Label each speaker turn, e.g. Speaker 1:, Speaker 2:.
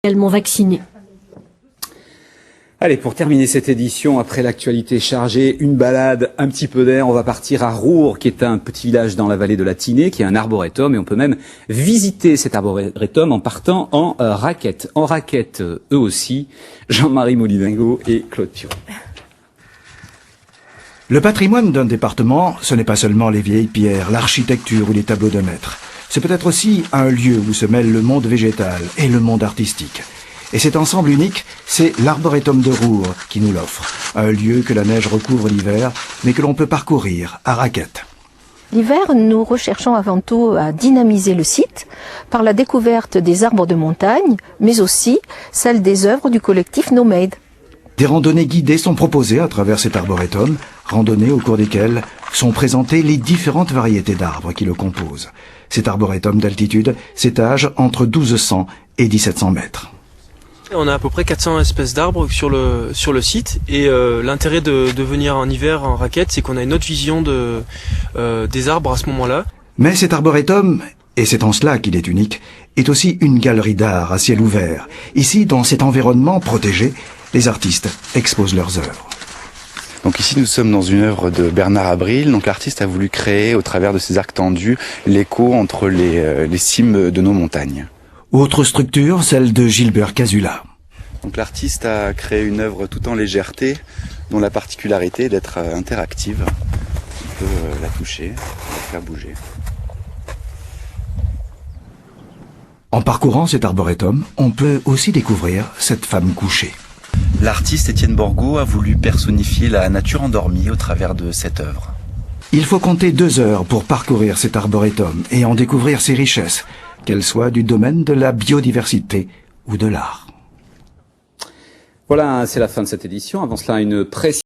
Speaker 1: Également vaccinés.
Speaker 2: Allez, pour terminer cette édition, après l'actualité chargée, une balade, un petit peu d'air, on va partir à Roure, qui est un petit village dans la vallée de la Tinée, qui est un arboretum, et on peut même visiter cet arboretum en partant en raquette. En raquette, eux aussi, Jean-Marie Molidingo et Claude Piron.
Speaker 3: Le patrimoine d'un département, ce n'est pas seulement les vieilles pierres, l'architecture ou les tableaux de maître. C'est peut-être aussi un lieu où se mêlent le monde végétal et le monde artistique. Et cet ensemble unique, c'est l'arboretum de Roure qui nous l'offre. Un lieu que la neige recouvre l'hiver, mais que l'on peut parcourir à raquette.
Speaker 4: L'hiver, nous recherchons avant tout à dynamiser le site par la découverte des arbres de montagne, mais aussi celle des œuvres du collectif Nomade.
Speaker 3: Des randonnées guidées sont proposées à travers cet arboretum, randonnées au cours desquelles sont présentées les différentes variétés d'arbres qui le composent. Cet arboretum d'altitude s'étage entre 1200 et 1700 mètres.
Speaker 5: On a à peu près 400 espèces d'arbres sur le site et l'intérêt de venir en hiver en raquette, c'est qu'on a une autre vision des arbres à ce moment-là.
Speaker 3: Mais cet arboretum, et c'est en cela qu'il est unique, est aussi une galerie d'art à ciel ouvert. Ici, dans cet environnement protégé, les artistes exposent leurs œuvres.
Speaker 6: Donc ici nous sommes dans une œuvre de Bernard Abril. Donc l'artiste a voulu créer au travers de ses arcs tendus l'écho entre les cimes de nos montagnes.
Speaker 3: Autre structure, celle de Gilbert Casula.
Speaker 6: Donc l'artiste a créé une œuvre tout en légèreté, dont la particularité est d'être interactive. On peut la toucher, la faire bouger.
Speaker 3: En parcourant cet arboretum, on peut aussi découvrir cette femme couchée.
Speaker 6: L'artiste Étienne Borgo a voulu personnifier la nature endormie au travers de cette œuvre.
Speaker 3: Il faut compter 2 heures pour parcourir cet arboretum et en découvrir ses richesses, qu'elles soient du domaine de la biodiversité ou de l'art.
Speaker 2: Voilà, c'est la fin de cette édition. Avant cela, une précision.